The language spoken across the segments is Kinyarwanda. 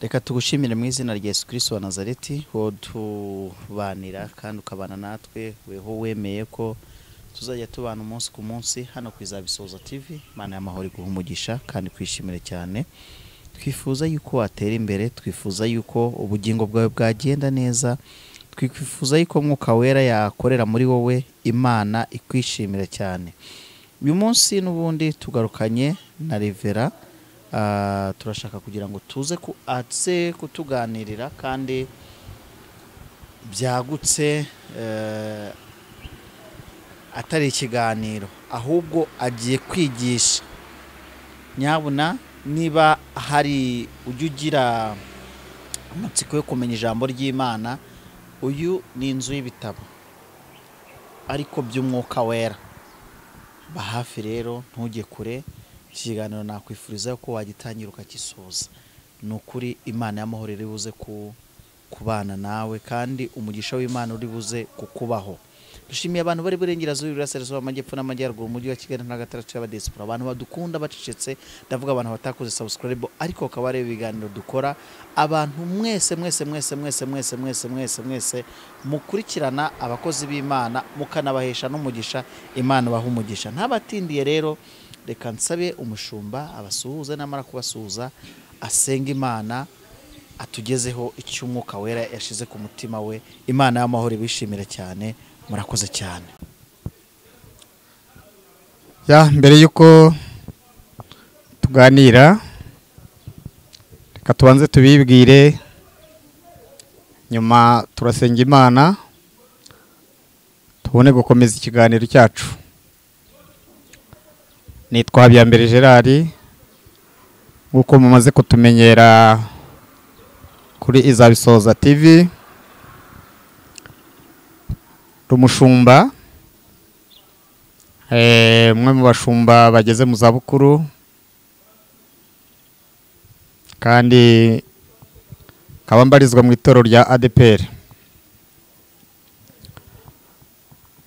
Reka tugushimire mu izina rya Yesu Kristo wa Nazareti ho tubanira kandi ukabana natwe weho wemeye ko tuzajya tubana umunsi ku munsi hano ku Izabisoza TV. Mana y'amahoro guhumugisha kandi kwishimire cyane. Twifuza yuko watera imbere, twifuza yuko ubugingo bwawe bwagenda neza, twifuza yuko Mwuka Wera yakorera muri wowe, Imana ikwishimire cyane. Uyu munsi n'ubundi tugarukanye na Revera. Turashaka kugira ngo tuze kutuganirira kandi byagutse, atari ikiganiro ahubwo agiye kwigisha. Nyabuna niba hari ujya ugira amatsiko yo kumenya ijambo ry'Imana, uyu ni inzu y'ibitabo ariko by'Umwuka Wera. Ba hafi rero ntujye kure, ikiganiro nakwifuriza ko wagitangira ukakisoza. Nukuri Imana y'amahoro iri buze kubana nawe kandi umugisha w'Imana uri buze kukubaho. Dushimiye abantu bari burengerazuba, Iburasirazuba, Amajyepfo n'Amajyaruguru, umujyi wa Kigali n'Agataracu y'Abadiaspora, abantu badukunda bacecetse, ndavuga abantu batakoze subscribe ariko bakaba ari ibiganiro dukora. Abantu mwese mukurikirana abakozi b'Imana mukanabahesha n'umugisha, Imana baha umugisha. Ntabatindiye rero, reka nsabe umushumba abasuhuze, namara kubasuhuza asenga Imana atugezeho icyo Umwuka Wera yashize ku mutima we. Imana y'amahoro ibishimire cyane. Murakoze cyane. Mbere yuko tuganira, reka tubanze tubibwire, nyuma turasenga Imana tubone gukomeza ikiganiro cyacu. Nitwa Habiyambere Gerard, nk'uko mumaze kutumenyera kuri Izabisoza TV. Rumushumba, umwe mu bashumba bageze mu zabukuru kandi kaba mbarizwa mu itorero rya ADPR.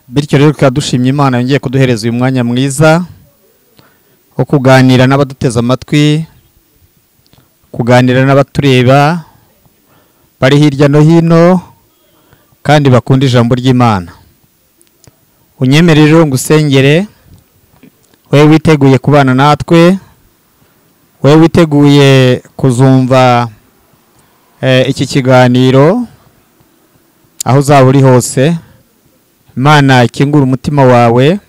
Bityo rero dushimye Imana yongeye kuduhereza uyu mwanya mwiza wo kuganira n'abaduteze amatwi, kuganira n'abatureba bari hirya no hino kandi bakunda ijambo ry'Imana. Unyemerere ngusengere, wewe witeguye kubana natwe, wewe witeguye kuzumva iki kiganiro aho uzaba uri hose. Imana ikingura umutima wawe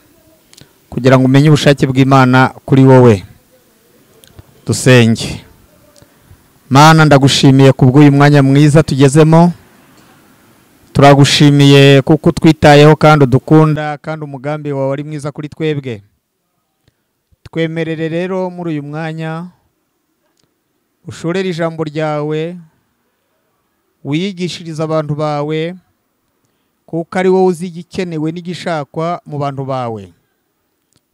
kugira ngo umenye ubushake bw'Imana kuri wowe. Dusenge. Mana, ndagushimiye kubw'uyu mwanya mwiza tugezemo. Turagushimiye kuko twitayeho kandi udukunda kandi umugambi wawe ari mwiza kuri twebwe. Twemerere rero muri uyu mwanya ushorere ijambo ryawe, wiyigishiriza abantu bawe, kuko ari wowe uzi igikenewe n'igishakwa mu bantu bawe.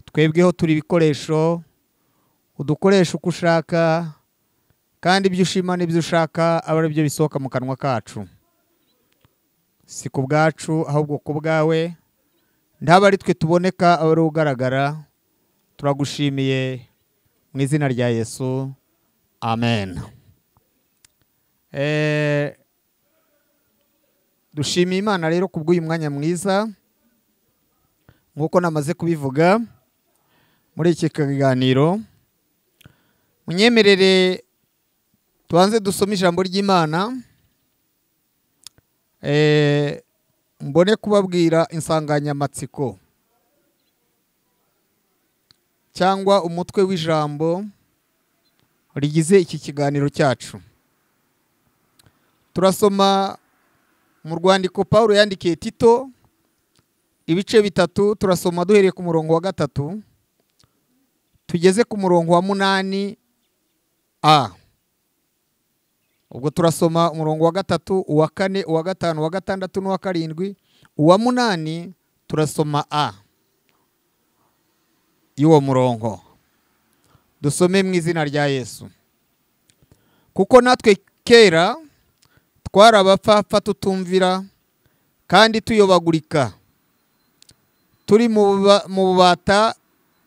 Twebweho turi ibikoresho, udukoresha uko ushaka kandi ibyo ushima n'ibyo ushaka aba ari byo bisohoka mu kanwa kacu. Si ku bwacu ahubwo ku bwawe, ndaba ari twe tuboneka aba ari ugaragara. Turagushimiye mu izina rya Yesu, amen. Dushimiye Imana rero kubw'uyu mwanya mwiza, nk'uko namaze kubivuga muri iki kiganiro. Munyemerere tubanze dusome ijambo ry'Imana, mbone kubabwira insanganyamatsiko cyangwa umutwe w'ijambo rigize iki kiganiro cyacu. Turasoma mu rwandiko Pawulo yandikiye Tito ibice 3. Turasoma duhereye ku murongo wa 3 tugeze ku murongo wa 8a. Ubwo turasoma umurongo wa 3, uwa 4, uwa 5, uwa 6 n'uwa 7. Uwa 8 turasoma a y'uwo murongo. Dusome mu izina rya Yesu. Kuko natwe kera twarabapfapfa tutumvira kandi tuyobagurika, turi mu bubata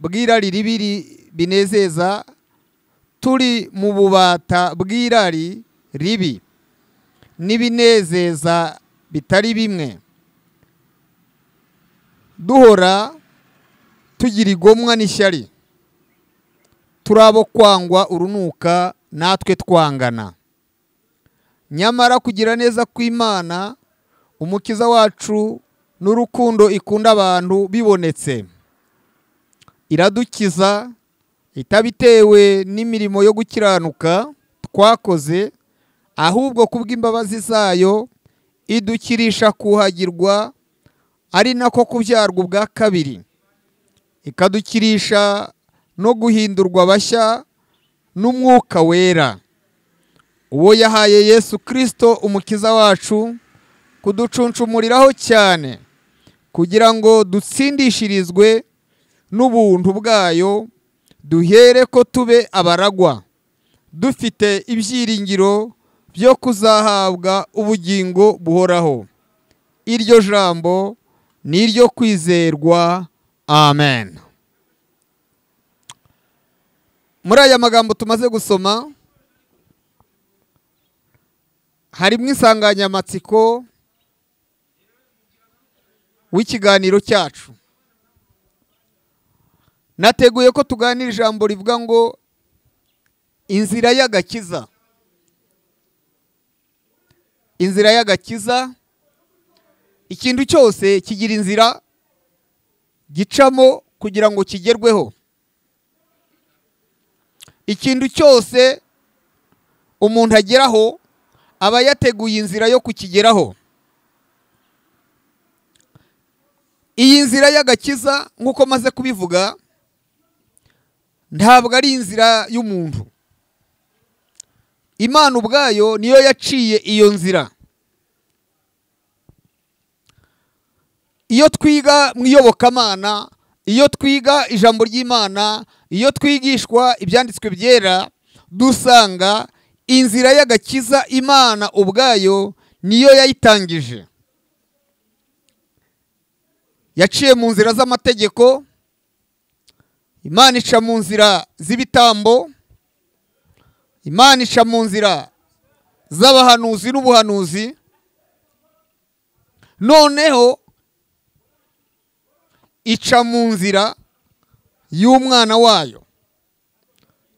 bw'irari ribi binezeza, turi mu bubata bw'irari ribi n'ibinezeza bitari bimwe, duhora tugira igomwa n'ishyari, turi abo kwangwa urunuka natwe twangana. Nyamara kugira neza kw'Imana umukiza wacu n'urukundo ikunda abantu bibonetse, iradukiza itabitewe n'imirimo yo gukiranuka twakoze, ahubwo kubw'imbabazi zayo idukirisha kuhagirwa, ari nako kubyarwa ubwa kabiri, ikadukirisha no guhindurwa bashya n'umwuka wera, uwo yahaye Yesu Kristo umukiza wacu kuducuncumuriraho cyane, kugira ngo dutsindishirizwe n'ubuntu bwayo, duhere ko tube abaragwa, dufite ibyiringiro byo kuzahabwa ubugingo buhoraho. Iryo jambo ni iryo kwizerwa. Amen. Muri aya magambo tumaze gusoma harimo insanganyamatsiko w'ikiganiro cyacu. Nateguye ko tuganira ijambo rivuga ngo inzira y'agakiza. Inzira y'agakiza, ikintu cyose kigira inzira gicamo kugira ngo kigerweho. Ikintu cyose umuntu ageraho aba yateguye inzira yo kukigeraho. Iyi nzira y'agakiza nk'uko maze kubivuga ntabwo ari inzira y'umuntu. Imana ubwayo niyo yaciye iyo nzira. Iyo twiga mu iyobokamana, iyo twiga ijambo ry'Imana, iyo twigishwa ibyanditswe byera, dusanga inzira y'agakiza Imana ubwayo niyo yayitangije. Yaciye mu nzira z'amategeko, Imana ica mu nzira z'ibitambo, Imana ica mu nzira z'abahanuzi n'ubuhanuzi, noneho ica mu nzira y'umwana wayo.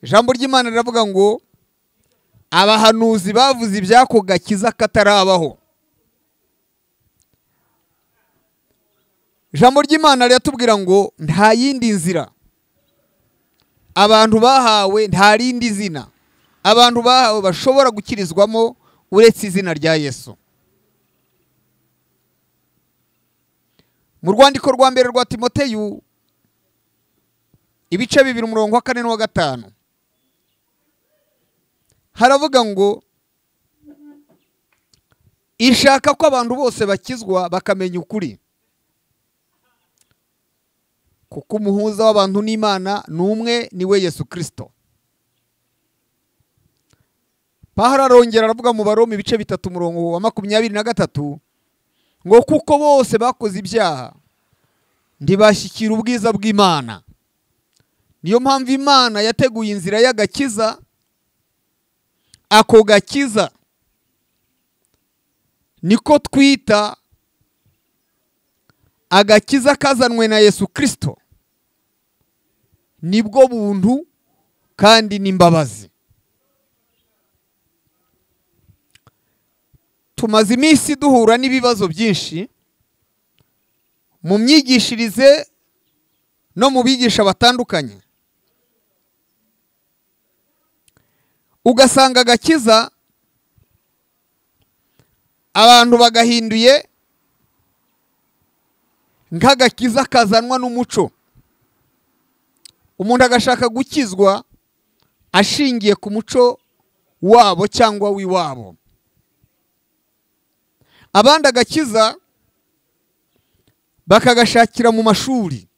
Ijambo ry'Imana riravuga ngo abahanuzi bavuze ibyako gakiza katarabaho. Ijambo ry'Imana riratubwira ngo nta yindi nzira abantu bahawe, nta rindi zina abantu bahawe bashobora gukirizwamo uretse izina rya Yesu. Mu rwandiko rwa mbere rwa Timoteyo ibice 2:4-5 haravuga ngo ishaka ko abantu bose bakizwa bakamenya ukuri, kuko umuhuza w'abantu n'Imana n'umwe niwe Yesu Kristo. Pawulo arongera aravuga mu Baroma ibice 3:23 ngo kuko bose bakoze ibyaha ntibashyikira ubwiza bw'Imana. Niyo mpamvu Imana yateguye inzira y'agakiza. Ako gakiza niko twita agakiza kazanwe na Yesu Kristo. Nibwo buntu kandi n'imbabazi. Tumaze iminsi duhura n'ibibazo byinshi mu myigishirize no mu bigisha batandukanye. Ugasanga agakiza abantu bagahinduye nk'agakiza kazanwa n'umuco. Umuntu agashaka gukizwa ashingiye ku muco wabo cyangwa w'iwabo. Abandi agakiza bakagashakira mu mashuri,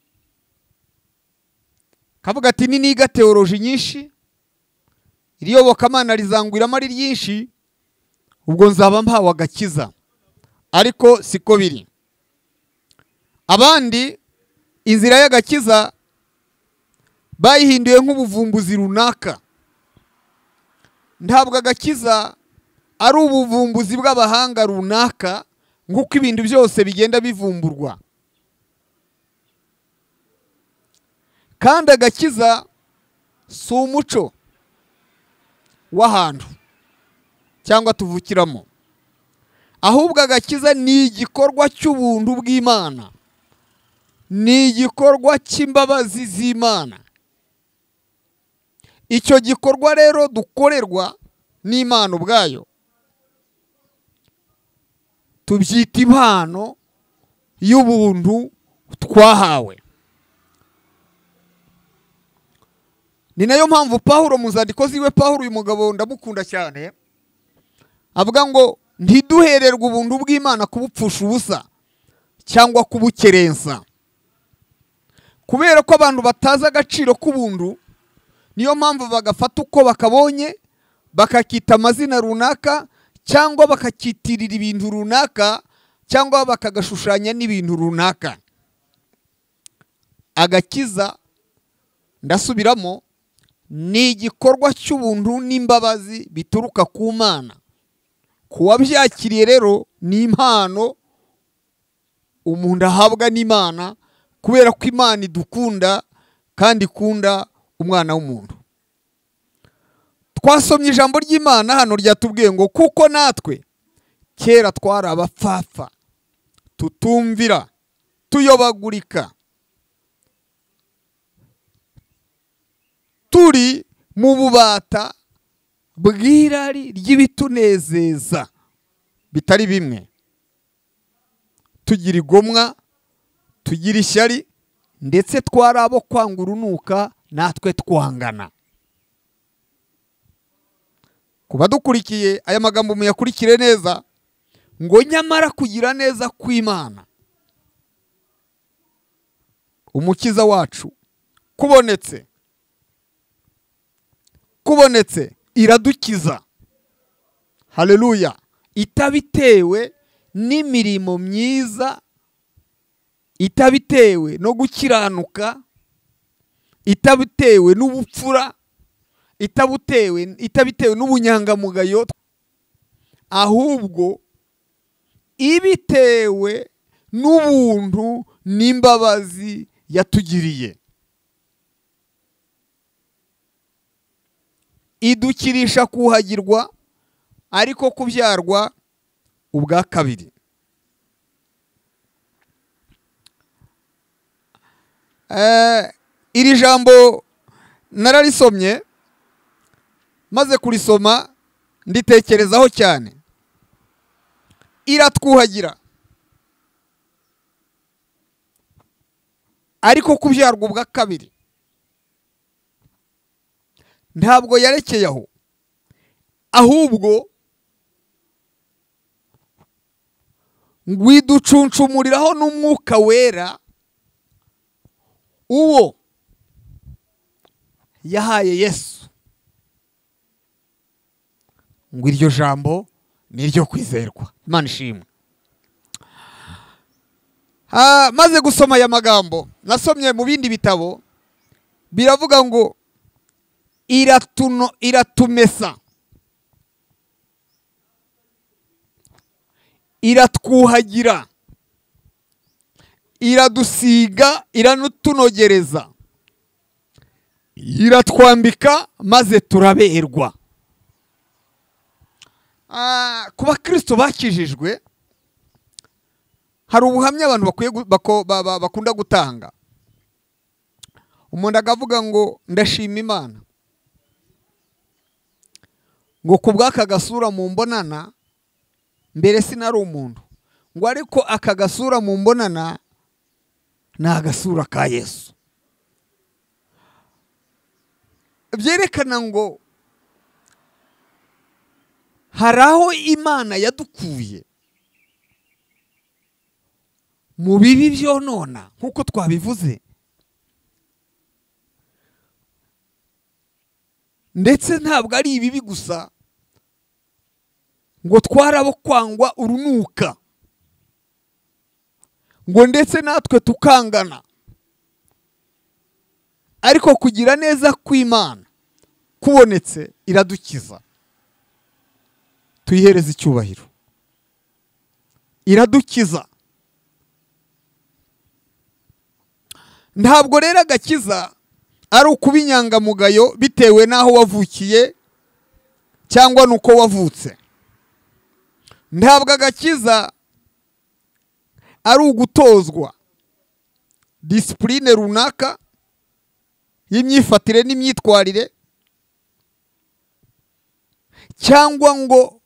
kavuga ati niga teoloji nyinshi, iriyobokamana rizangwiramo ari ryinshi, ubwo nzaba mpawe agakiza. Ariko siko biri. Abandi inzira y'agakiza bayihinduye nk'ubuvumbuzi runaka. Ntabwo agakiza ari ubuvumbuzi bw'abahanga runaka nk'uko ibintu byose bigenda bivumburwa. Kandi agakiza si umuco w'ahantu cyangwa tuvukiramo, ahubwo agakiza ni igikorwa cy'ubuntu bw'Imana, ni igikorwa cy'imbabazi z'Imana. Icyo gikorwa rero dukorerwa n'Imana ubwayo tubyita impano y'ubuntu twahawe. Ni nayo mpamvu Pawulo mu nzandiko ziwe, Pawulo uyu mugabo ndamukunda cyane, avuga ngo ntiduhererwe ubuntu bw'Imana kubupfusha ubusa cyangwa kubukerensa. Kubera ko abantu batazi agaciro k'ubuntu, niyo mpamvu bagafata uko bakabonye bakakita amazina runaka cyangwa bakakitirira ibintu runaka cyangwa bakagashushanya n'ibintu runaka. Agakiza, ndasubiramo, ni igikorwa cy'ubuntu n'imbabazi bituruka ku Mana. Kuwabyakiriye rero ni impano umuntu ahabwa n'Imana, kubera ko Imana idukunda kandi ikunda umwana w'umuntu. Twasomye ijambo ry'Imana hano ryatubwiye ngo kuko natwe kera twari abapfapfa, tutumvira, tuyobagurika, turi mu bubata bw'irari ry'ibitunezeza bitari bimwe, tugira igomwa, tugira ishyari, ndetse twari abo kwanga urunuka, natwe twangana. Kuba dukurikiye aya magambo muyakurikire neza, ngo nyamara kugira neza kw'Imana umukiza wacu kubonetse iradukiza, haleluya, itabitewe n'imirimo myiza, itabitewe no gukiranuka, itabitewe n'ubupfura, itabitewe n'ubunyangamugayo, ahubwo ibitewe n'ubuntu n'imbabazi yatugiriye. Idukirisha kuhagirwa ariko kubyarwa ubwa kabiri. Iri jambo nararisomye, maze kurisoma nditekerezaho cyane. Iratwuhagira ariko kubyarwa ubwa kabiri. Ntabwo yarekeye aho, ahubwo ngwiducuncumuriraho n'umwuka wera, uwo yahaye Yesu. Ngo iryo jambo ni iryo kwizerwa. Imana ishimwe. Maze gusoma aya magambo nasomye mu bindi bitabo, biravuga ngo iratumesa, iratwuhagira, iradusiga, iranutunogereza, iratwambika, maze turaberwa. Ku bakristo bakijijwe hari ubuhamya abantu bakunda gutanga. Umuntu akavuga ngo ndashima Imana ngo kubw'aka gasura mu mbonana, mbere sinari umuntu, ngo ariko aka gasura mu mbonana ni agasura ka Yesu. Byerekana ngo hari aho Imana yadukuye mu bibi byonona nk'uko twabivuze, ndetse ntabwo ari ibibi gusa, ngo twarabo kwangwa urunuka, ngo ndetse natwe tukangana, ariko kugira neza kw'Imana kubonetse iradukiza. tuyihereze icyubahiro. Iradukiza. Ntabwo rero agakiza ari ukuba inyangamugayo bitewe n'aho wavukiye cyangwa nuko wavutse. Ntabwo agakiza ari ugutozwa disipurine runaka y'imyifatire n'imyitwarire, cyangwa ngo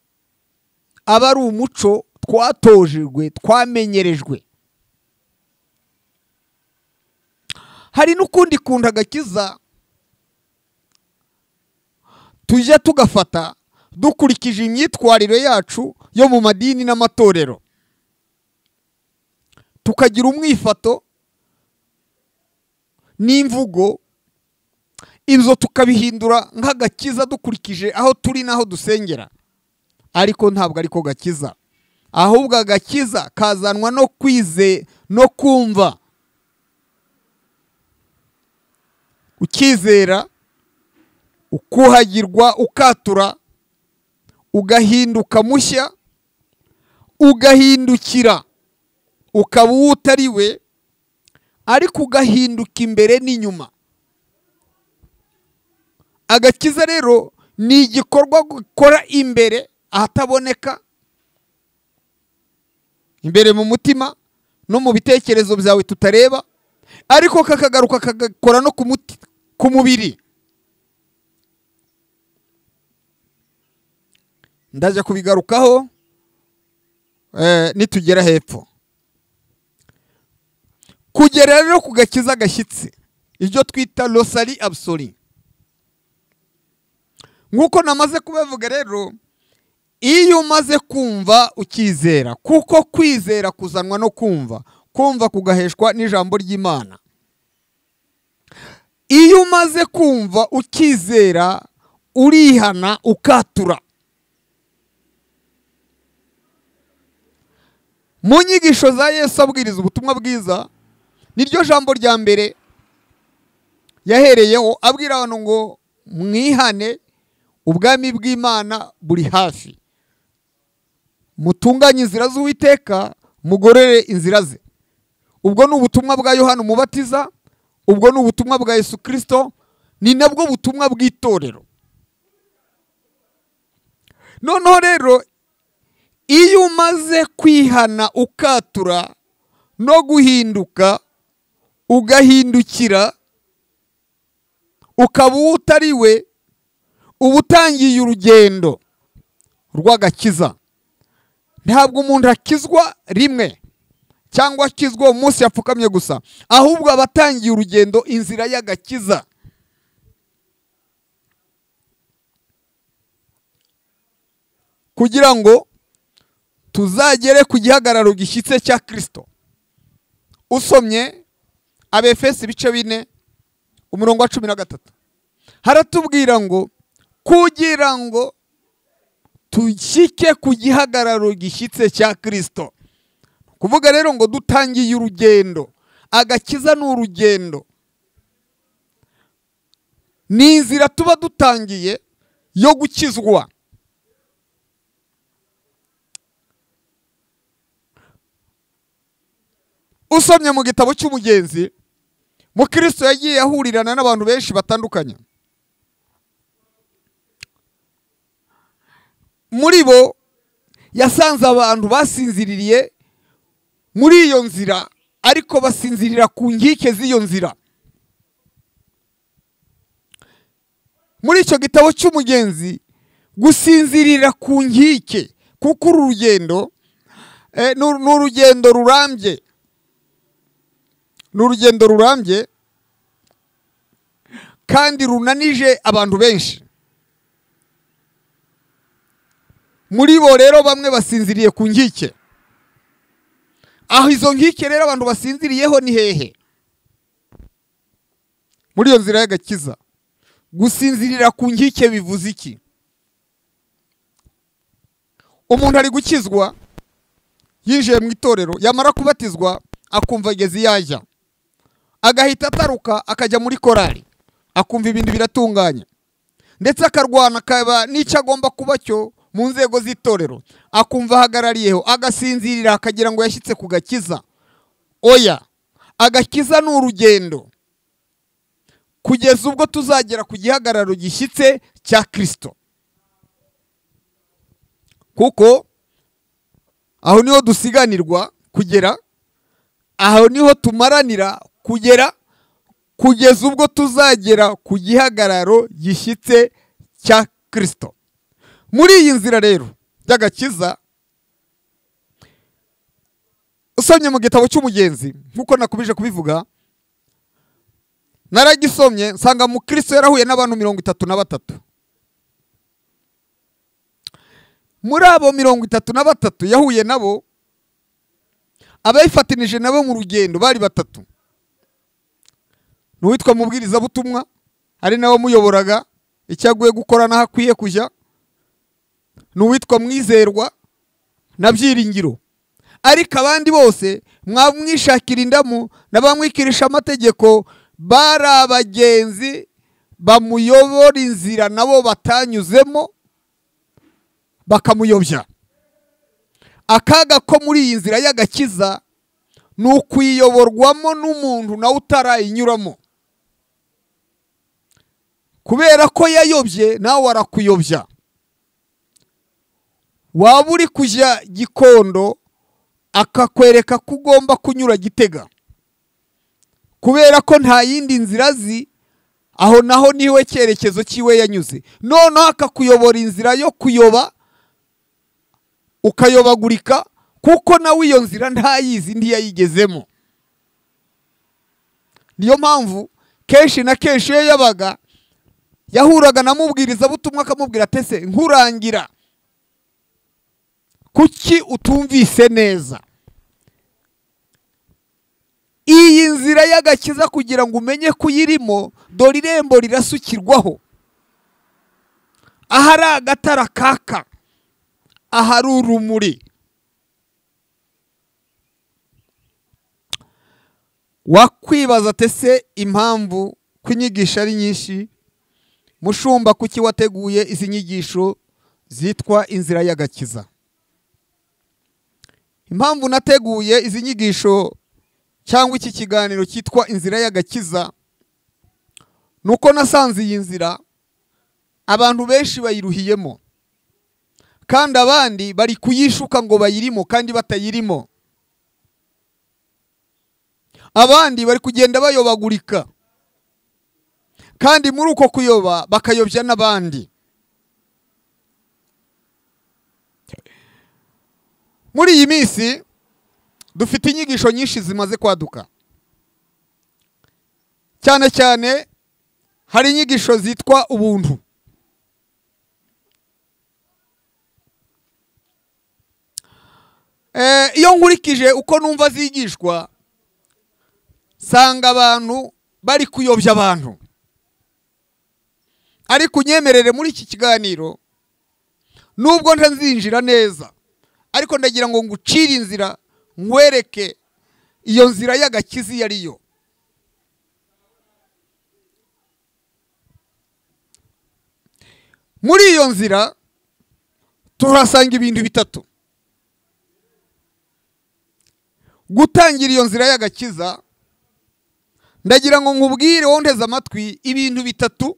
aba ari umuco twatojejwe, twamenyerejwe. Hari n'ukundi kuntu agakiza tujya tugafata dukurikije imyitwarire yacu yo mu madini n'amatorero, tukagira umwifato n'imvugo, ibyo tukabihindura nk'agakiza dukurikije aho turi n'aho dusengera. Ariko ntabwo ariko gakiza, ahubwo agakiza kazanwa no kwize no kumva. Ukizera, ukuhagirwa, ukatura, ugahinduka mushya, ugahindukira ukaba uwo utari we, ariko ugahinduka imbere n'inyuma. Agakiza rero ni igikorwa gukora imbere ahataboneka, imbere mu mutima no mu bitekerezo byawe tutareba, ariko kakagaruka kagakora no ku mubiri. Ndaje kubigarukaho nitugera hepfo. Kugera rero ku gakiza gashyitsi, ibyo twita losari absolue. Nk'uko namaze kubavuga rero, iyo umaze kumva ukizera, kuko kwizera kuzanwa no kumva, kumva kugaheshwa n'ijambo ry'Imana. Iyo umaze kumva ukizera, urihana ukatura. Mu nyigisho za Yesu abwiriza ubutumwa bwiza, niryo jambo rya mbere yahereyeho, abwira abantu ngo mwihane, ubwami bw'Imana buri hafi. Mutunganye inzira z'Uwiteka, mugorere inzira ze. Ubwo ni ubutumwa bwa Yohana Umubatiza, ubwo ni ubutumwa bwa Yesu Kristo, ni nabwo butumwa bw'itorero. Noneho rero, iyo umaze kwihana ukatura no guhinduka, ugahindukira ukaba uwo utari we, uba utangiye urugendo rw'agakiza. Ntabwo umuntu akizwa rimwe cyangwa akizwa umunsi yapfukamye gusa, ahubwo aba atangiye urugendo, inzira y'agakiza. Kugira ngo tuzagere ku gihagararo gishyitse cya Kristo. Usomye Abefesi ibice 4 umurongo wa 13, haratubwira ngo kugira ngo tushyike ku gihagararo gishyitse cya Kristo. Kuvuga rero ngo dutangiye urugendo. Agakiza ni urugendo, ni inzira tuba dutangiye yo gukizwa. Usomye mu gitabo cy'Umugenzi, Mukristo yagiye ahurirana n'abantu benshi batandukanye. Muri bo yasanze abantu basinziririye muri iyo nzira, ariko basinzirira ku nkike z'iyo nzira. Muri icyo gitabo cy'Umugenzi, gusinzirira ku nkike, kuko uru rugendo ni urugendo rurambye. Ni urugendo rurambye kandi runanije abantu benshi. Muri bo rero bamwe basinziriye ku nkike. Aho izo nkike rero abantu basinziriyeho ni hehe? Muri iyo nzira y'agakiza. Gusinzirira ku nkike bivuze iki? Umuntu ari gukizwa, yinjiye mu itorero, yamara kubatizwa akumva ageze yajya, agahita ataruka akajya muri korali, akumva ibintu biratunganye, ndetse akarwana akaba n'icyo agomba kuba cyo mu nzego z'itorero akumva ahagarariyeho agasinzirira akagira ngo yashyitse ku gakiza. Oya, agakiza ni urugendo kugeza ubwo tuzagera ku gihagararo gishyitse cya Kristo, kuko aho niho dusiganirwa kugera, aho niho tumaranira kugera, kugeza ubwo tuzagera ku gihagararo gishyitse cya Kristo. Muri iyi nzira rero y'agakiza, usomye mu gitabo cy'umugenzi nk'uko nakubije kubivuga, naragisomye nsanga mu Kristo yarahuye n'abantu 33. Muri abo 33 yahuye nabo, abayifatanije nabo mu rugendo bari 3. N'uwitwa mubwirizabutumwa ari nawe muyoboraga icyaguye gukora n'aho akwiye kujya, n'uwitwa mwizerwa na byiringiro. Ariko abandi bose mwamwishakira indamu n'abamwikirisha amategeko bari abagenzi bamuyobora inzira nabo batanyuzemo bakamuyobya. Akaga ko muri iyi nzira y'agakiza ni ukuyiyoborwamo n'umuntu nawe utarayinyuramo, kubera ko yayobye nawe warakuyobya. Waba uri kujya Gikondo akakwereka ko ugomba kunyura Gitega, kubera ko nta yindi nzira azi, aho naho niwe cyerekezo cyiwe yanyuze. Noneho akakuyobora inzira yo kuyoba, ukayobagurika, kuko nawe iyo nzira ntayizi, ntiyayigezemo. Niyo mpamvu kenshi na kenshi iyo yabaga yahuraga na mubwirizabutumwa akamubwira ati ese nkurangira kuki utumvise neza? Iyi nzira y'agakiza kugira ngo umenye kuyirimo, dore irembo rirasukirwaho, ahari agatara kaka, ahari urumuri. Wakwibaza tese impamvu kunyigisha ari nyinshi, mushumba kuki wateguye izi nyigisho zitwa inzira y'agakiza? Impamvu nateguye izi nyigisho cyangwa iki kiganiro cyitwa inzira y'agakiza, nuko nasanze iyi nzira abantu benshi bayiruhiyemo, kandi abandi bari kuyishuka ngo bayirimo kandi batayirimo. Abandi bari kugenda bayobagurika, kandi muri uko kuyoba bakayobya n'abandi. Muri iyi minsi dufite inyigisho nyinshi zimaze kwaduka, cyane cyane hari inyigisho zitwa ubuntu. Iyo nkurikije uko numva zigishwa, sanga abantu bari kuyobya abantu. Ariko unyemerere muri iki kiganiro, nubwo ntazinjira neza, ariko ndagira ngo ngucire inzira, nkwereke iyo nzira y'agakiza iyo ariyo. Muri iyo nzira turasanga ibintu 3. Gutangira iyo nzira y'agakiza, ndagira ngo nkubwire wondeze amatwi ibintu 3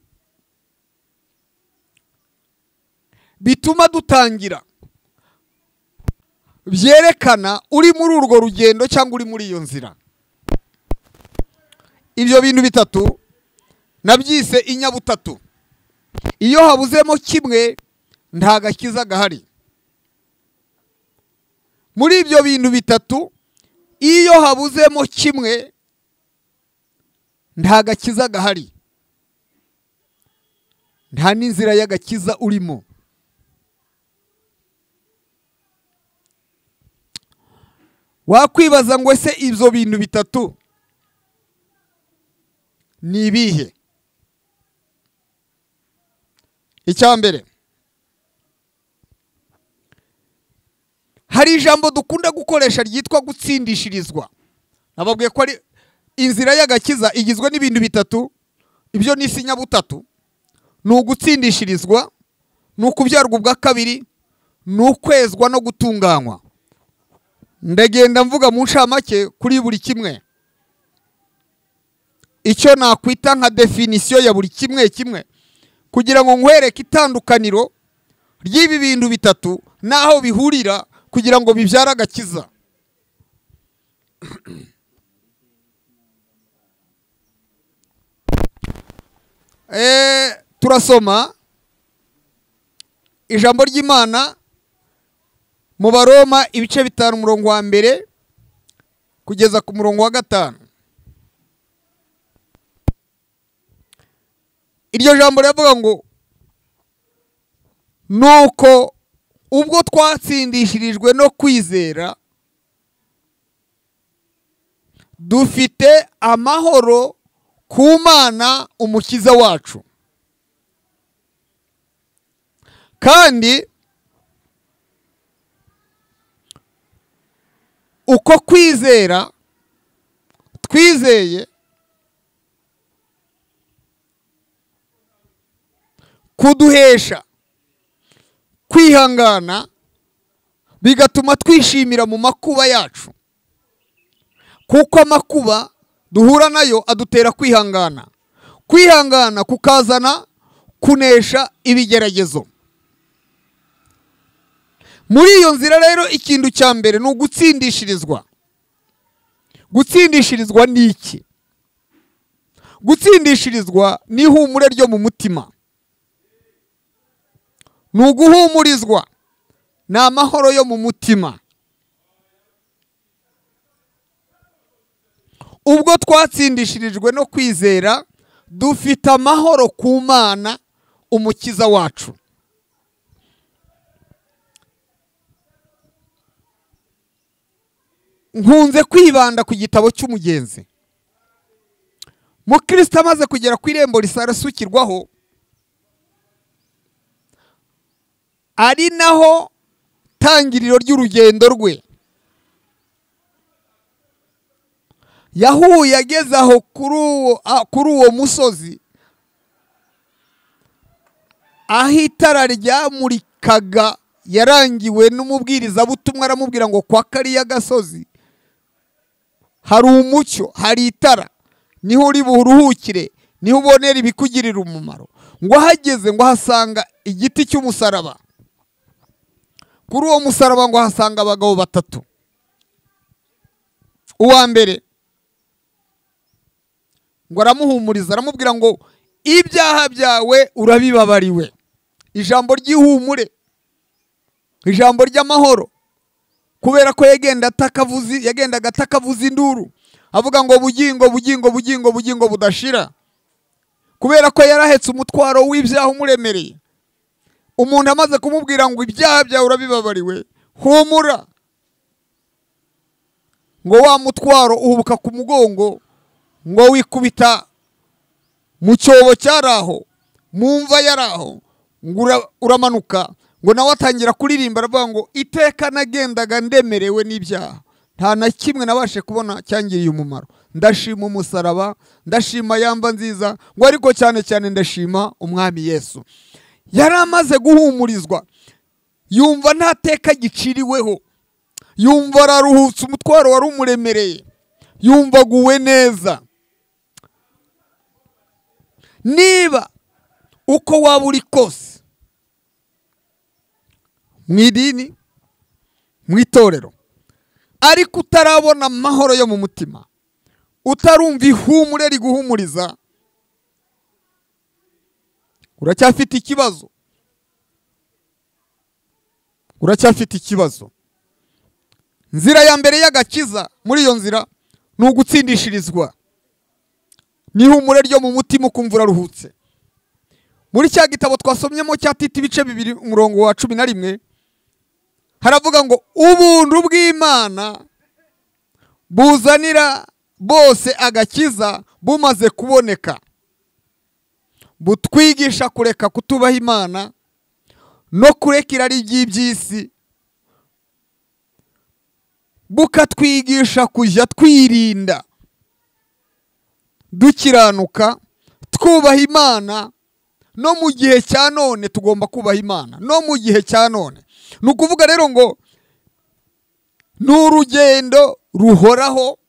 bituma dutangira, byerekana uri muri urwo rugendo cyangwa uri muri iyo nzira. Ibyo bintu 3 nabyise inyabutatu. Iyo habuzemo kimwe nta gakiza gahari. Muri ibyo bintu 3, iyo habuzemo kimwe nta gakiza gahari, nta n'inzira y'agakiza urimo. Wakwibaza ngo ese ibyo bintu 3 ni ibihe? Icya mbere, hari ijambo dukunda gukoresha ryitwa gutsindishirizwa. Nababwiye ko ari inzira y'agakiza igizwe n'ibintu 3. Ibyo ni isinyabutatu: ni ugutsindishirizwa, ni ukubyarwa ubwa kabiri, ni ukwezwa no gutunganywa. Ndagenda mvuga mu ncamake kuri buri kimwe, icyo nakwita nka definisiyo ya buri kimwe kimwe, kugira ngo nkwereke itandukaniro ry'ibi bintu bitatu naho bihurira kugira ngo bibyare agakiza. Turasoma ijambo ry'Imana mu Baroma ibice 5 umurongo wa mbere kugeza ku murongo wa 5. Iryo jambo riravuga ngo nuko ubwo twatsindishirijwe no kwizera dufite amahoro ku Mana umukiza wacu, kandi uko kwizera twizeye kuduhesha kwihangana, bigatuma twishimira mu makuba yacu, kuko amakuba duhura nayo adutera kwihangana, kwihangana kukazana kunesha ibigeragezo. Muri iyo nzira rero ikintu cya mbere ni ugutsindishirizwa. Gutsindishirizwa ni iki? Gutsindishirizwa ni ihumure ryo mu mutima, ni uguhumurizwa, ni amahoro yo mu mutima. Ubwo twatsindishirijwe no kwizera dufite amahoro ku Mana umukiza wacu. Nkunze kwibanda ku gitabo cy'Umugenzi. Mukristo amaze kugera ku irembo risarasukirwaho, ari naho tangiriro ry'urugendo rwe. Yahuye ageze aho kuri uwo musozi, aho itara ryamurikaga, yarangiwe n'umubwirizabutumwa aramubwira ngo kwa kariya gasozi hari umucyo, hari itara, niho uri buruhukire, niho ubonera ibikugirira umumaro. Ngo ahageze ngo ahasanga igiti cy'umusaraba. Kuri uwo musaraba ngo ahasanga abagabo batatu. Uwa mbere ngo aramuhumuriza, aramubwira ngo ibyaha byawe urabibabariwe. Ijambo ry'ihumure, ijambo ry'amahoro, kubera ko yagendaga atakavuza induru avuga ngo bugingo bugingo bugingo bugingo budashira, kubera ko yarahetse umutwaro w'ibyaha umuremereye. Umuntu amaze kumubwira ngo ibyaha byawe urabibabariwe, humura, ngo wa mutwaro uhubuka ku mugongo, ngo wikubita mu cyobo cyaraho, mu mva yaraho, ngo uramanuka. Ngo nawe atangira kuririmba aravuga ngo iteka nagendaga ndemerewe n'ibyaha, nta na kimwe nabashe kubona cyangiriye umumaro. Ndashima umusaraba, ndashima yamba nziza, ngo ariko cyane cyane ndashima umwami Yesu. Yari amaze guhumurizwa, yumva nta teka giciriweho, yumva araruhutse umutwaro wari umuremereye, yumva aguwe neza. Niba uko waba uri kose, mu idini, mu itorero, ariko utarabona amahoro yo mu mutima, utarumva ihumure riguhumuriza, uracyafite ikibazo. Uracyafite ikibazo. Nzira ya mbere y'agakiza muri iyo nzira ni ugutsindishirizwa, ni ihumure ryo mu mutima ukumva uraruhutse. Muri cya gitabo twasomyemo cya Tito ibice 2 umurongo wa 11 haravuga ngo ubuntu bw'Imana buzanira bose agakiza bumaze kuboneka, butwigisha kureka kutubaha Imana no kureka irari ry'iby'isi, bukatwigisha kujya twirinda dukiranuka twubaha Imana. No mu gihe cya none tugomba kubaha Imana, no mu gihe cya none. ni ukuvuga rero ngo ni urugendo ruhoraho,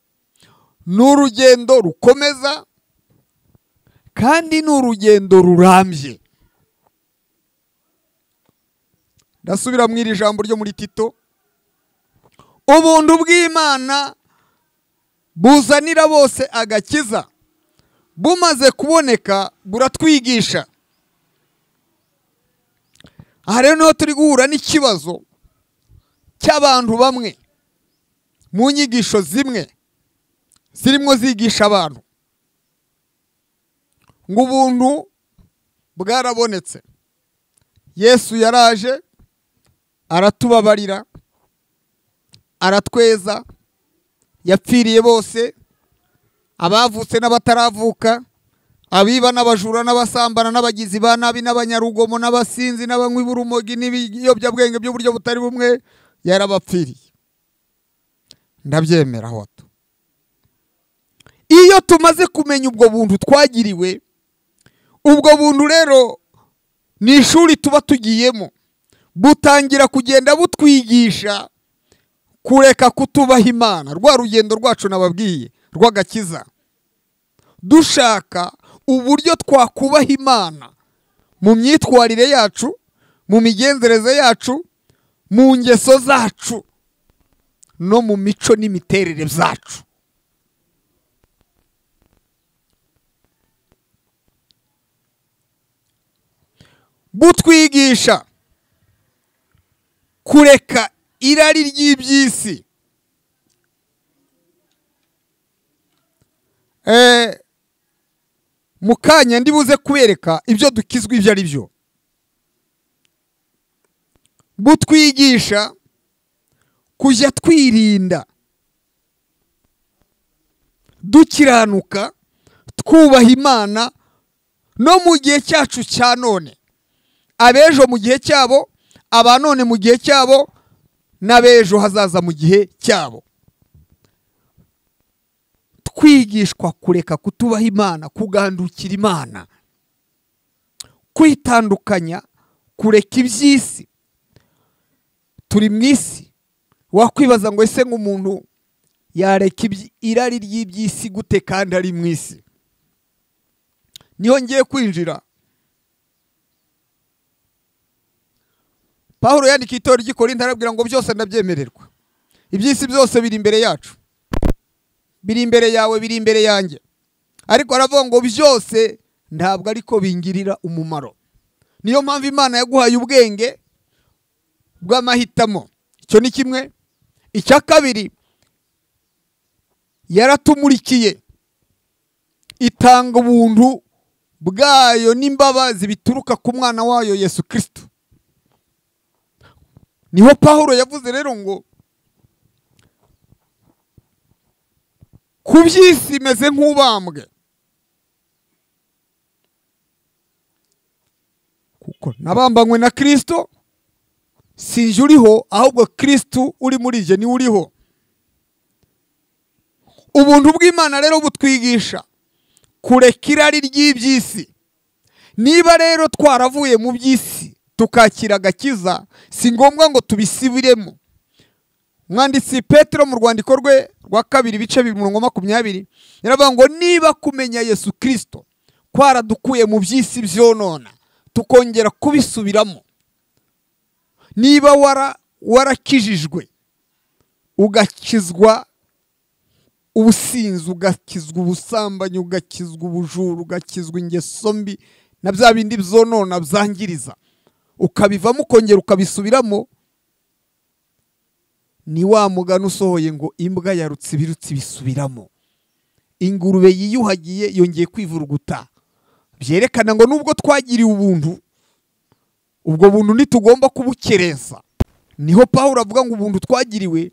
ni urugendo rukomeza, kandi ni urugendo rurambye. Ndasubira mu iri jambo ryo muri Tito, ubuntu bw'Imana buzanira bose agakiza, bumaze kuboneka buratwigisha. Aha rero niho turi guhura n'ikibazo cy'abantu bamwe mu nyigisho zimwe zirimo zigisha abantu ngo ubuntu bwarabonetse, Yesu yaraje aratubabarira, aratweza, yapfiriye bose, abavutse n'abataravuka, abiba n'abajura n'abasambana n'abagizi ba nabi n'abanyarugomo n'abasinzi n'abanywi b'urumogi n'ibiyobyabwenge by'uburyo butari bumwe, yarabapfiriye. Ndabyemera hoto. Iyo tumaze kumenya ubwo buntu twagiriwe, ubwo buntu rero ni ishuri tuba tugiyemo, butangira kugenda butwigisha kureka kutubaha Imana, rwa rugendo rwacu nababwiye rw'agakiza, dushaka uburyo twakubaha Imana mu myitwarire yacu, mu migenzereze yacu, mu ngeso zacu no mu mico n'imiterere zacu. Butwigisha kureka irari ry'iby'isi, mu kanya ndibuze kubereka ibyo dukizwa ibyo ari byo. Butwigisha kujya twirinda, dukiranuka, twubaha Imana no mu gihe cyacu cya none, abejo mu gihe cyabo, abanone mu gihe cyabo, n'abejo hazaza mu gihe cyabo. Twigishwa kureka kutubaha Imana, kugandukira Imana, kwitandukanya, kureka iby'isi. Turi mu isi, wakwibaza ngo ese nk'umuntu yareka irari ry'iby'isi gute kandi ari mu isi? Niho ngiye kwinjira. Pawulo yandikiye itorero ry'i Korinto arabwira ngo byose ndabyemererwa, iby'isi byose biri imbere yacu, biri imbere yawe, biri imbere yanjye, ariko aravuga ngo byose ntabwo ariko bingirira umumaro. Niyo mpamvu Imana yaguhaye ubwenge bw'amahitamo. Icyo ni kimwe. Icya kabiri, yaratumurikiye, itanga ubuntu bwayo n'imbabazi bituruka ku mwana wayo Yesu Kristo. Niho Pawulo yavuze rero ngo ku by'isi imeze nk'ubambwe, kuko nabambanywe na Kristo, sinjye uriho ahubwo Kristo uri muri jye niwe uriho. Ubuntu bw'Imana rero butwigisha kureka irari ry'iby'isi. Niba rero twaravuye mu by'isi tukakira agakiza, si ngombwa ngo tubisibiremo. Mwanditsi Petero mu rwandiko rwe rwa 2:20 yaravuga ngo niba kumenya Yesu Kristo kwaradukuye mu by'isi byonona, tukongera kubisubiramo, niba warakijijwe ugakizwa ubusinzi, ugakizwa ubusambanyi, ugakizwa ubujura, ugakizwa ingeso mbi na bya bindi byonona byangiriza, ukabivamo ukongera ukabisubiramo, ni wa mugani usohoye ngo imbwa yarutse ibirutsi bisubiramo, ingurube yiyuhagiye yongeye kwivuruguta. Byerekana ngo nubwo twagiriwe ubuntu, ubwo buntu ntitugomba kubukereza. Niho Pawulo avuga ngo ubuntu twagiriwe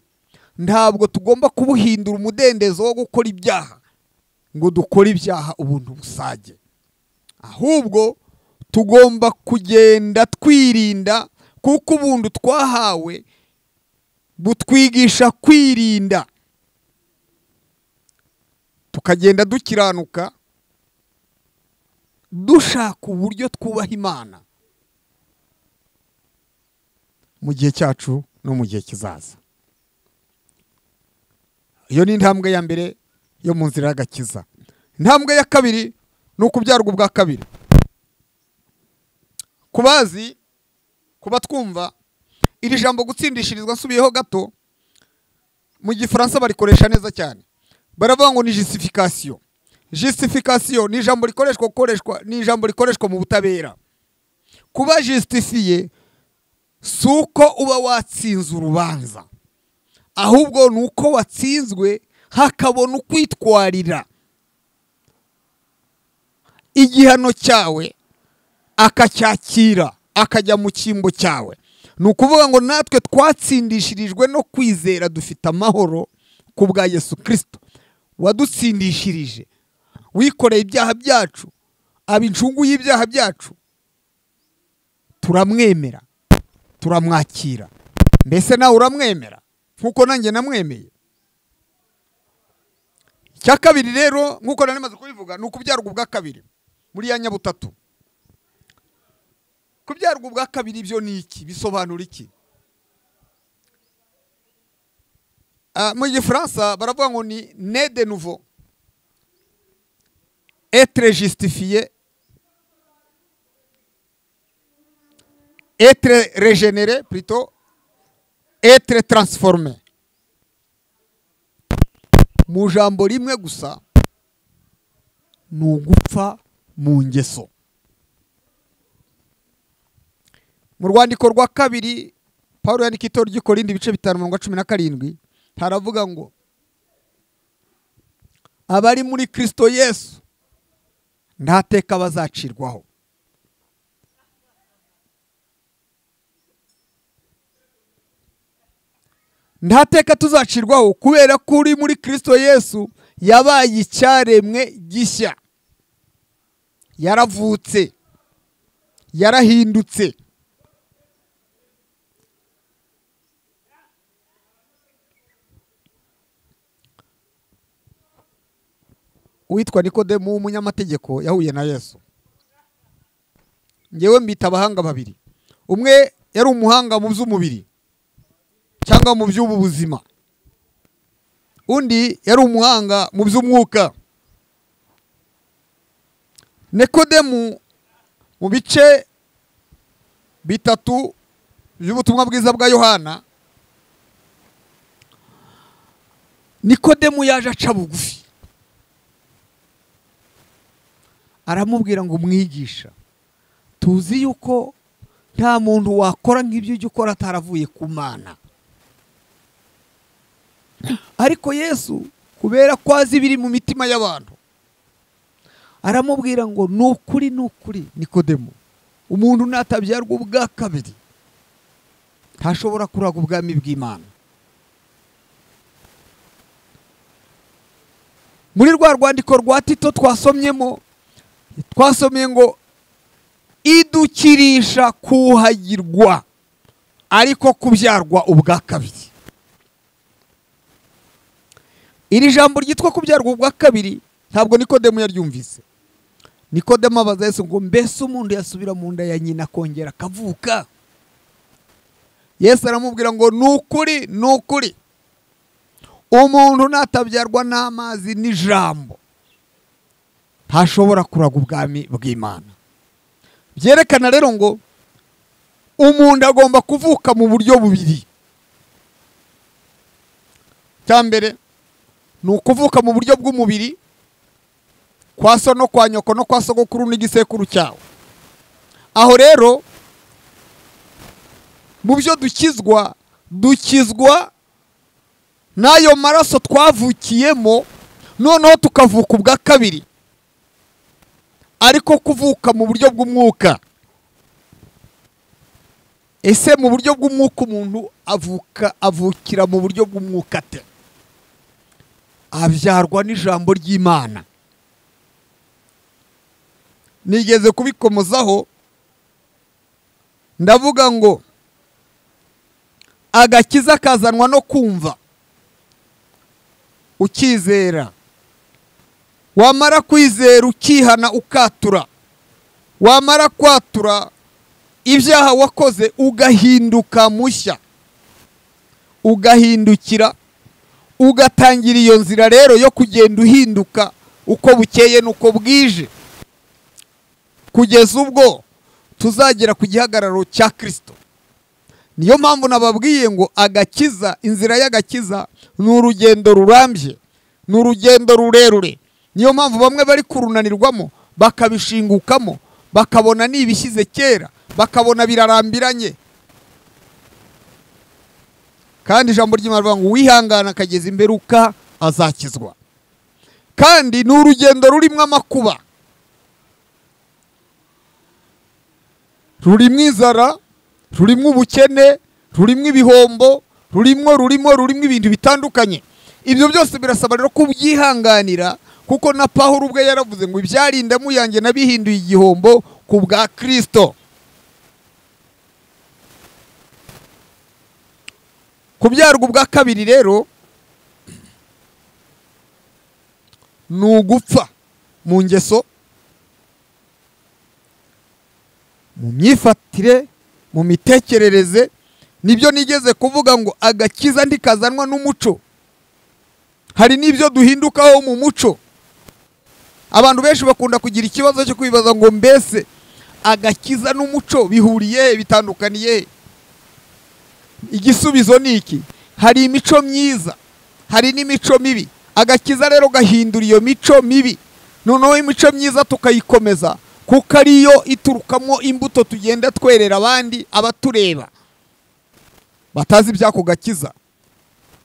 ntabwo tugomba kubuhindura umudendezo wo gukora ibyaha, ngo dukore ibyaha ubuntu busage, ahubwo tugomba kugenda twirinda, kuko ubuntu twahawe butwigisha kwirinda, tukagenda dukiranuka, dushaka uburyo twubaha Imana. mu gihe cyacu no mu gihe kizaza. Iyo ni intambwe ya mbere yo mu nzira y'agakiza. Intambwe ya kabiri ni ukubyarwa ubwa kabiri. Kubazi kuba twumva iri jambo gutsindishirizwa, nsubiyeho gato, mu gifaransa barikoresha neza cyane, baravuga ngo ni justification. Justification ni ijambo rikoreshwa mu butabera. Kuba justifié suko uba watsinze urubanza, ahubwo nuko watsinzwe hakabona ukwitwarira igihano cyawe akacyakira akajya mu cyimbo cyawe. Ni ukuvuga ngo natwe twatsindishirijwe no kwizera, dufite amahoro ku bwa Yesu Kristo wadutsindishirije, wikoreye ibyaha byacu, aba incungu y'ibyaha byacu. Turamwemera, turamwakira. Mbese nawe uramwemera nkuko nanjye namwemeye? Icya kabiri rero, nkuko nari maze kubivuga, ni ukubyarwa ubwa kabiri muri ya nyabutatu. Kubyarwa ubwa kabiri ibyo ni iki? Bisobanura iki? Mu gifaransa baravuga ngo ni né de nouveau, être justifié, être régénéré plutôt, être transformé. Mu jambo rimwe gusa, ni ugupfa mu ngeso. Mu rwandiko rwa kabiri Pawulo yandika itorero ry'i Korinto ibice 5:17 haravuga ngo abari muri Kristo Yesu nta teka bazacirwaho. Nta teka tuzacirwaho kubera ko uri muri Kristo Yesu yabaye icyaremwe gishya, yaravutse, yarahindutse. Uwitwa Nikodemu w'umunyamategeko yahuye na Yesu. Ngewe mbita abahanga babiri. Umwe yari umuhanga mu by'umubiri cyangwa mu by'ubu buzima, undi yari umuhanga mu by'umwuka. Nikodemu mu bice bitatu by'ubutumwa bwiza bwa Yohana, Nikodemu yaje aca bugufi, aramubwira ngo mwigisha, tuzi yuko nta muntu wakora nk'ibyo ujya ukora ataravuye ku Mana. Ariko Yesu kubera ko azi ibiri mu mitima y'abantu, aramubwira ngo nukuri Nikodemu, umuntu natabyarwa ubwa kabiri ntashobora kuraga ubwami bw'Imana. Muri rwa rwandiko rwa Tito twasomye ngo idukirisha kuhagirwa ariko kubyarwa ubwa kabiri. Iri jambo ryitwa kubyarwa ubwa kabiri ntabwo Nikodemu yaryumvise. Nikodemu abaza Yesu ngo mbese umuntu yasubira mu nda ya nyina akongera akavuka? Yesu aramubwira ngo nukuri umuntu natabyarwa n'amazi n'ijambo ntashobora kuraga ubwami bw'Imana. Byerekana rero ngo umuntu agomba kuvuka mu buryo bubiri. Cyambere ni ukuvuka mu buryo bw'umubiri, kwa so no kwa nyoko no kwa sogokuru n'igisekuru cyawe. Aho rero mu byo dukizwa n'ayo maraso twavukiyemo, noneho tukavuka ubwa kabiri, ariko kuvuka mu buryo bw'umwuka. Ese mu buryo bw'umwuka umuntu avukira mu buryo bw'umwuka te? Abyarwa n'ijambo ry'Imana. Nigeze kubikomozaho ndavuga ngo agakiza kazanwa no kumva, ukizera, wamara kwizera ukihana ukatura, wamara kwatura ibyaha wakoze ugahinduka mushya, ugahindukira, ugatangira iyo nzira rero yo kugenda uhinduka uko bukeye n'uko bwije, kugeza ubwo tuzagera ku gihagararo cya Kristo. Niyo mpamvu nababwiye ngo agakiza, inzira y'agakiza ni urugendo rurambye, ni urugendo rurerure. Niyo mpamvu bamwe bari kurunanirwamo bakabishingukamo, bakabona n'ibishyize kera, bakabona birarambiranye. Kandi ijambo ry'Imana rivuga ngo uwihangana akageza imperuka azakizwa. Kandi ni urugendo rurimo amakuba, rurimo inzara, rurimo ubukene, rurimo ibihombo, rurimo ibintu bitandukanye. Ibyo byose birasaba rero kubyihanganira, kuko na Pawulo ubwe yaravuze ngo ibyarindamu yanjye nabihinduye igihombo ku bwa Kristo. Kubyarwa ubwa kabiri rero ni ugupfa mu ngeso, mu myifatire, mu mitekerereze. Nibyo nigeze kuvuga ngo agakiza ndikazanwa n'umuco. Hari n'ibyo duhindukaho mu muco. Abantu benshi bakunda kugira ikibazo cyo kwibaza ngo mbese agakiza n'umuco bihuriye, bitandukaniye. Igisubizo ni iki: hari imico myiza, hari n'imico mibi. Agakiza rero gahindura iyo mico mibi, noneho imico myiza tukayikomeza, kuko ariyo iturukamo imbuto tugenda twerera abandi, abatureba batazi ibyako gakiza.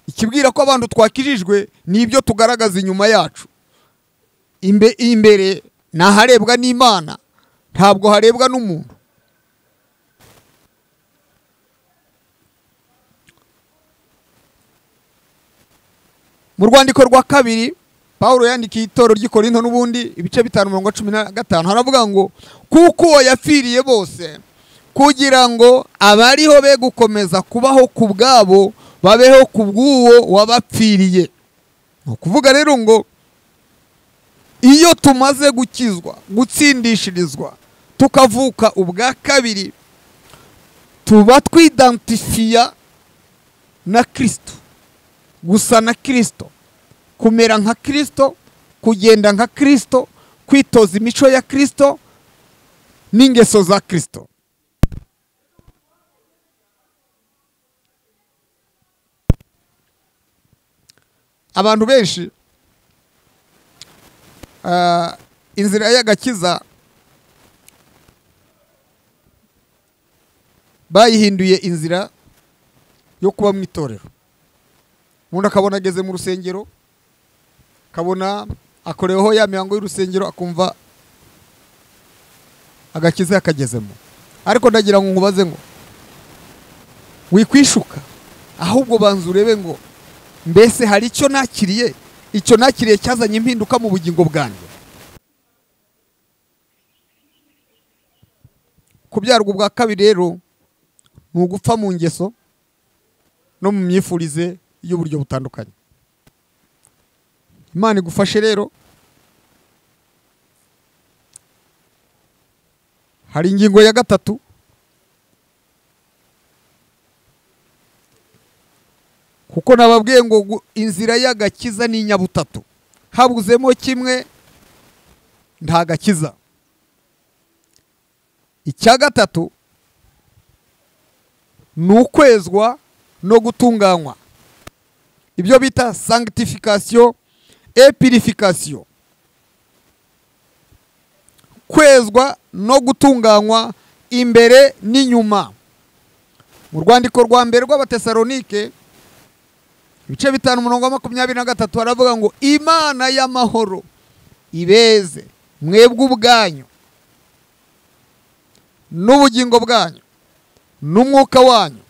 Ikibwira ko abantu twakijijwe ni ibyo tugaragaza inyuma yacu. Imbere naharebwa n'Imana, ntabwo harebwa n'umuntu. Mu rwandiko rwa kabiri Pawulo yandikiye itorero ry'i Korinto n'ubundi ibice 5:15 haravuga ngo kuko uwo yapfiriye bose kugira ngo abariho be gukomeza kubaho ku bwabo babeho ku bw'uwo wabapfiriye. Ni ukuvuga rero ngo iyo tumaze gukizwa, gutsindishirizwa, tukavuka ubwa kabiri, tuba twidantifiya na Kristo, gusa na Kristo, kumera nka Kristo, kugenda nka Kristo, kwitoza imico ya Kristo n'ingeso za Kristo. Abantu benshi inzira y'agakiza bayihinduye inzira yo kuba mu itorero. Umuntu akabona ageze mu rusengero, akabona akoreweho ya mihango y'urusengero, akumva agakiza yakagezemo. Ariko ndagira ngo nkubaze ngo wikwishuka, ahubwo banza urebe ngo mbese hari icyo nakiriye, icyo nakiriye cyazanye impinduka mu bugingo bwanjye. Kubyarwa ubwa kabiri rero ni ugupfa mu ngeso no mu myifurize y'uburyo butandukanye. Imana igufashe rero. Hari ingingo ya gatatu kuko nababwiye ngo inzira y'agakiza ni inyabutatu, habuzemo kimwe nta gakiza. Icya gatatu ni ukwezwa no gutunganywa, ibyo bita sanctification et purification. Kwezwa no gutunganywa imbere n'inyuma. Mu rwandiko rwa mbere rw'Abatesalonike ibice 5:23 haravuga ngo Imana y'amahoro ibeze mwebwe ubwanyu n'ubugingo bwanyu n'umwuka wanyu,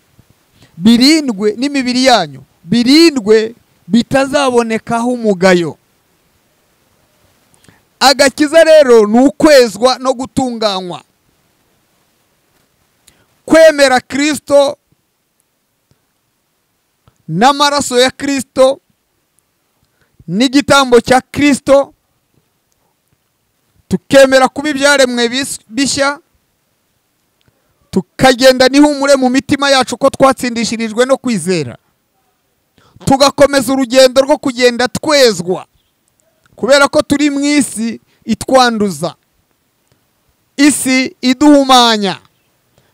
birindwe n'imibiri yanyu, birindwe bitazabonekaho umugayo. Agakiza rero ni ukwezwa no gutunganywa, kwemera Kristo n'amaraso ya Kristo n'igitambo cya Kristo, tukemera kuba ibyaremwe bishya, tukagenda n'ihumure mu mitima yacu ko twatsindishirijwe no kwizera, tugakomeza urugendo rwo kugenda twezwa, kubera ko turi mu isi itwanduza, isi iduhumanya.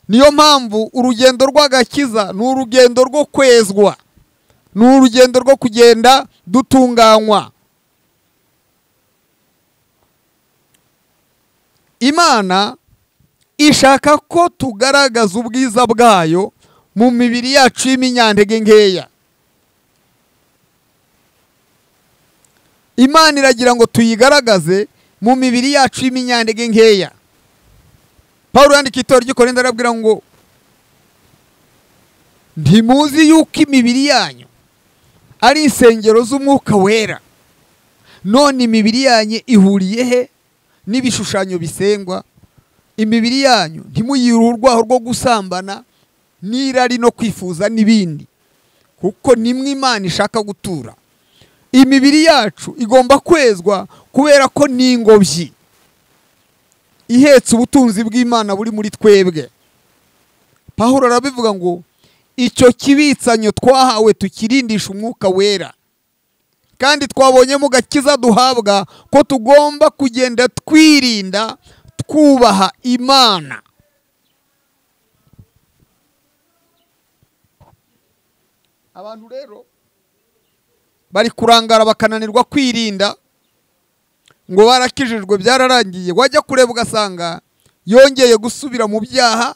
Niyo mpamvu urugendo rw'agakiza ni urugendo rwo kwezwa, ni urugendo rwo kugenda dutunganywa. Imana ishaka ko tugaragaza ubwiza bwayo mu mibiri yacu y'iminyantege nkeya. Imana iragira ngo tuyigaragaze mu mibiri yacu y'iminyantege nkeya. Pawulo yandika itorero ry'Ikorinto arabwira ngo ntimuzi yuko imibiri yanyu ari insengero z'Umwuka Wera, none imibiri yanyu ihuriye he n'ibishushanyo bisengwa? Imibiri yanyu ntimuyire urwaho rwo gusambana n'irari no kwifuza n'ibindi, kuko nimwe Imana ishaka gutura. Imibiri yacu igomba kwezwa kubera ko ni ingobyi ihetse ubutunzi bw'Imana buri muri twebwe. Pawulo arabivuga ngo icyo kibitsanyo twahawe tukirindisha Umwuka Wera, kandi twabonye mu gakiza duhabwa ko tugomba kugenda twirinda twubaha Imana. Abantu rero bari kurangara bakananirwa kwirinda, ngo barakijijwe byararangiye, wajya kureba ugasanga yongeye gusubira mu byaha,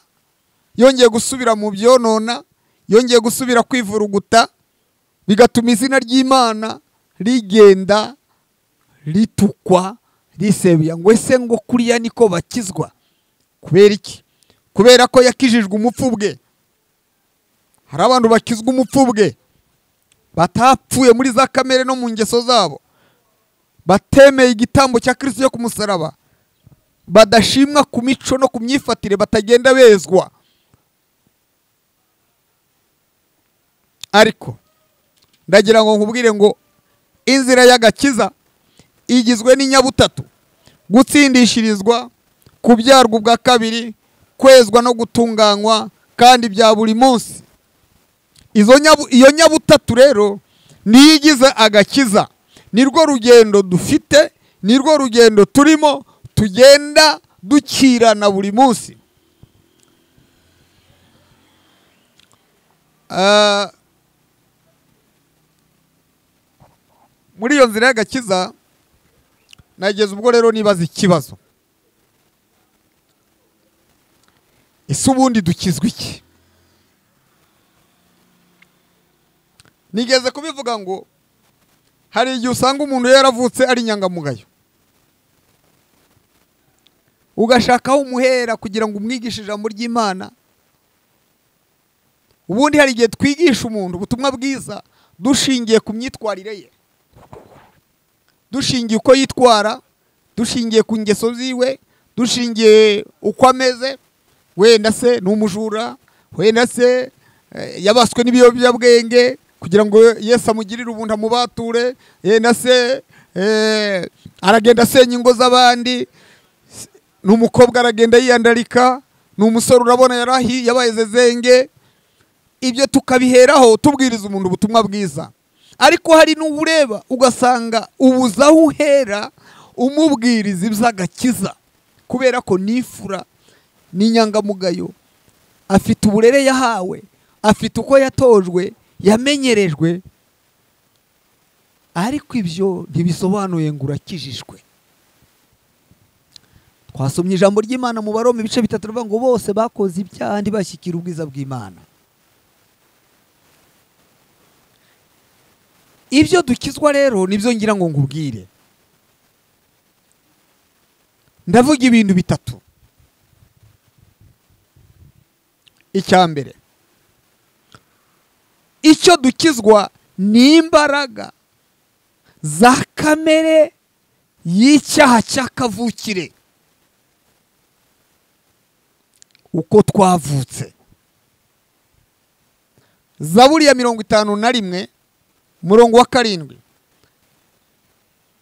yongeye gusubira mu byonona, yongeye gusubira kwivuruguta, bigatuma izina ry'Imana rigenda ritukwa risebya. ngo ese ngo kuriya niko bakizwa? Kubera iki? Kubera ko yakijijwe umupfu bwe. Hari abantu bakizwa umupfu bwe, batapfuye muri za kamere no mu ngeso zabo, batemeye igitambo cya Kristo cyo ku musaraba, badashimwa ku mico no ku myifatire, batagenda bezwa. Ariko ndagira ngo nkubwire ngo inzira y'agakiza igizwe n'inyabutatu: gutsindishirizwa, kubyarwa ubwa kabiri, kwezwa no gutunganywa kandi bya buri munsi. Iyo nyabutatu rero niyo igize agakiza. Nirwo rugendo dufite, nirwo rugendo turimo, tugenda dukirana buri munsi. Muri iyo nzira y'agakiza nageze ubwo rero nibaza ikibazo: ese ubundi dukizwa iki? Nigeze kubivuga ngo hari igihe usanga umuntu yaravutse ari inyangamugayo, ugashakaho umuhera kugira ngo umwigishe ijambo ry'Imana. Ubundi hari igihe twigisha umuntu ubutumwa bwiza dushingiye ku myitwarire ye, dushingiye uko yitwara, dushingiye ku ngeso ziwe, dushingiye uko ameze. Wenda se ni umujura, wenda se yabaswe n'ibiyobyabwenge kugira ngo Yesu amugirire ubuntu amubature, yenda se aragenda asenya ingo z'abandi, ni umukobwa aragenda yiyandarika, ni umusore urabona yabaye zezenge. Ibyo tukabiheraho tubwiriza umuntu ubutumwa bwiza. Ariko hari n'ubureba ugasanga ubuza aho uhera umubwiriza iby'agakiza, kubera ko nifura, ni inyangamugayo, afite uburere yahawe, afite uko yatojwe, yamenyerejwe. Ariko ibyo ntibisobanuye ngo urakijijwe. Twasomye ijambo ry'Imana mu Baroma ibice 3 rivuga ngo bose bakoze ibyaha ntibashyikira ubwiza bw'Imana. Ibyo dukizwa rero nibyo ngira ngo ngubwire. Ndavuga ibintu bitatu. Icya mbere, icyo dukizwa ni imbaraga za kamere y'icyaha cy'akavukire, uko twavutse. Zaburi ya 51 murongo wa 7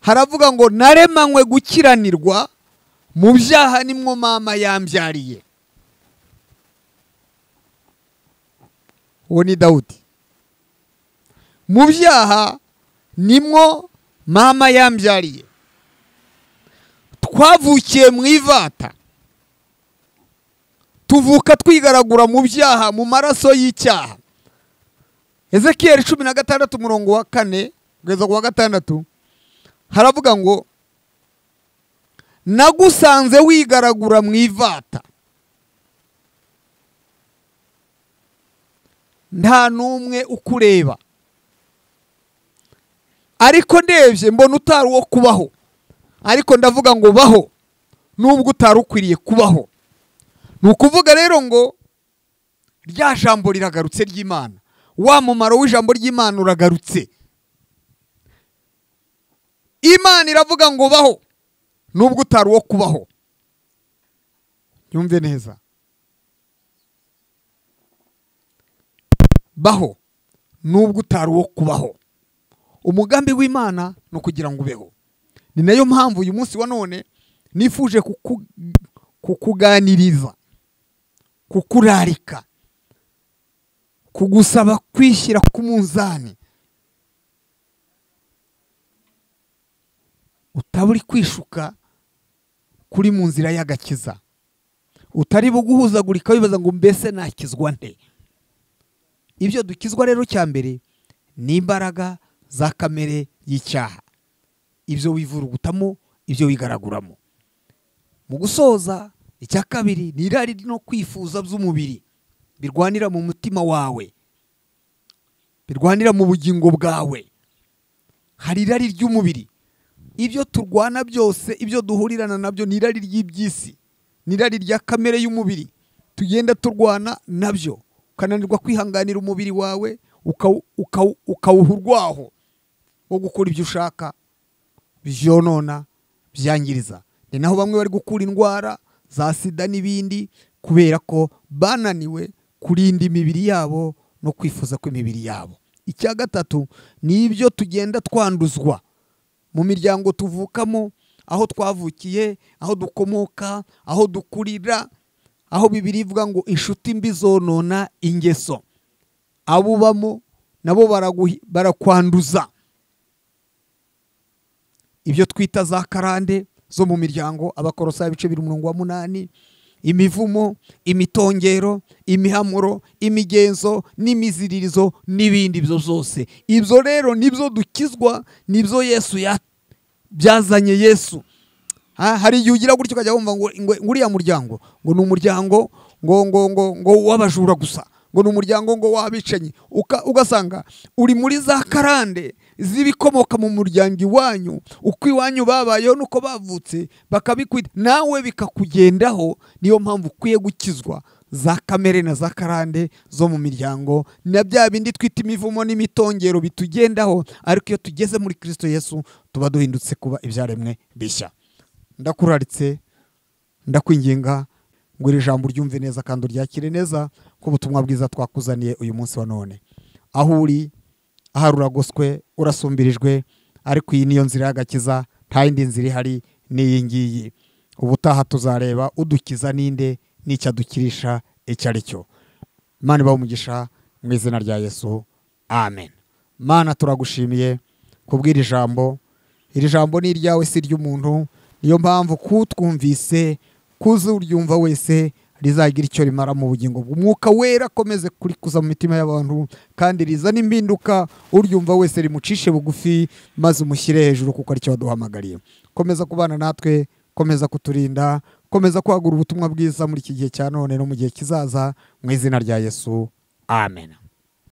haravuga ngo naremanywe gukiranirwa, mu byaha nimwo mama yambyariye. uwo ni Dawudi. Mu byaha nimwo mama yambyariye, twavukiye mu ivata, tuvuka twigaragura mu byaha, mu maraso y'icyaha. Ezekiyeli 16 umurongo wa 4 kugeza ku wa 6 haravuga ngo nagusanze wigaragura mu ivata, nta n'umwe ukureba, ariko ndebye mbona utari uwo kubaho, ariko ndavuga ngo baho nubwo utari ukwiriye kubaho. Ni ukuvuga rero ngo rya jambo riragarutse ry'Imana, wa mumaro w'ijambo ry'Imana uragarutse. Imana iravuga ngo baho nubwo utari uwo kubaho. Nyumve neza, baho nubwo utari uwo kubaho. Umugambi w'Imana no kugira ngo ubeho. Ni nayo mpamvu uyu munsi wa none nifuje kukuganiriza, kukurarika, kugusaba kwishyira ku munzani, utaburi kwishuka kuri mu nzira y'agakiza, utari buguhuzagurika wibaza ngo mbese nakizwa nte. Ibyo dukizwa rero cya mbere ni imbaraga za kamere y'icyaha, ibyo wivurugutamo, ibyo wigaraguramo. Mu gusoza, icya kabiri ni irari no kwifuza by'umubiri birwanira mu mutima wawe, birwanira mu bugingo bwawe. Hari irari ry'umubiri, ibyo turwana byose, ibyo duhurirana nabyo ni irari ry'ibyisi, ni irari rya kamere y'umubiri tugenda turwana nabyo, ukananirwa kwihanganira umubiri wawe, ukawuha urwaho wo gukora ibyo ushaka byonona, byangiriza. Ni naho bamwe bari gukura indwara za sida n'ibindi, kubera ko bananiwe kurinda imibiri yabo no kwifuza kw'imibiri yabo. Icya gatatu ni ibyo tugenda twanduzwa mu miryango tuvukamo, aho twavukiye, aho dukomoka, aho dukurira, aho Bibiliya ivuga ngo inshuti mbi zonona ingeso. Abo ubamo nabo barakwanduza. Ibyo twita za karande zo mu miryango, Abakolosayi 2:8, imivumo, imitongero, imihamuro, imigenzo n'imiziririzo n'ibindi byo zose. Ibyo rero nibyo dukizwa, nibyo Yesu byazanye Yesu. Hari igihe ugira gutyo ukajya wumva ngo uriya muryango ngo ni umuryango ngo w'abajura gusa, ngo ni umuryango ngo wabicanyi, ugasanga uri muri za karande zibikomoka mu muryango iwanyu, uko iwanyu babayeho nuko bavutse bakabikwita, nawe bikakugendaho. Niyo mpamvu ukwiye gukizwa za kamere na za karande zo mu miryango, na bya bindi twita imivumo n'imitongero bitugendaho. Ariko iyo tugeze muri Kristo Yesu tuba duhindutse kuba ibyaremwe bishya. Ndakuraritse, ndakwinginga ngo iri jambo ryumve neza kandi uryakire neza, ko ubutumwa bwiza twakuzaniye uyu munsi wa none. Aho uri, ahari uragoswe, urasumbirijwe, ariko iyi niyo nzira y'agakiza, nta yindi nzira ihari n'iyi ngiyi. Ubutaha tuzareba udukiza ninde n'icyo adukirisha icyo ari cyo. Imana ibahe umugisha mu izina rya Yesu, amen. Mana, turagushimiye kubwira ijambo. Iri jambo ni iryawe, si ry'umuntu. Niyo mpamvu kutwumvise, kuzuryumva wese rizagira icyo rimara mu bugingo bw'Umwuka Wera akomeze kurikuza mu mitima y'abantu, kandi rizana impinduka. Uryumva wese rimucishe bugufi, maze umushyire hejuru, kuko aricyo waduhamagariye. Komeza kubana natwe, komeza kuturinda, komeza kwagura ubutumwa bwiza muri iki gihe cya none no mu gihe kizaza, mu izina rya Yesu, amen.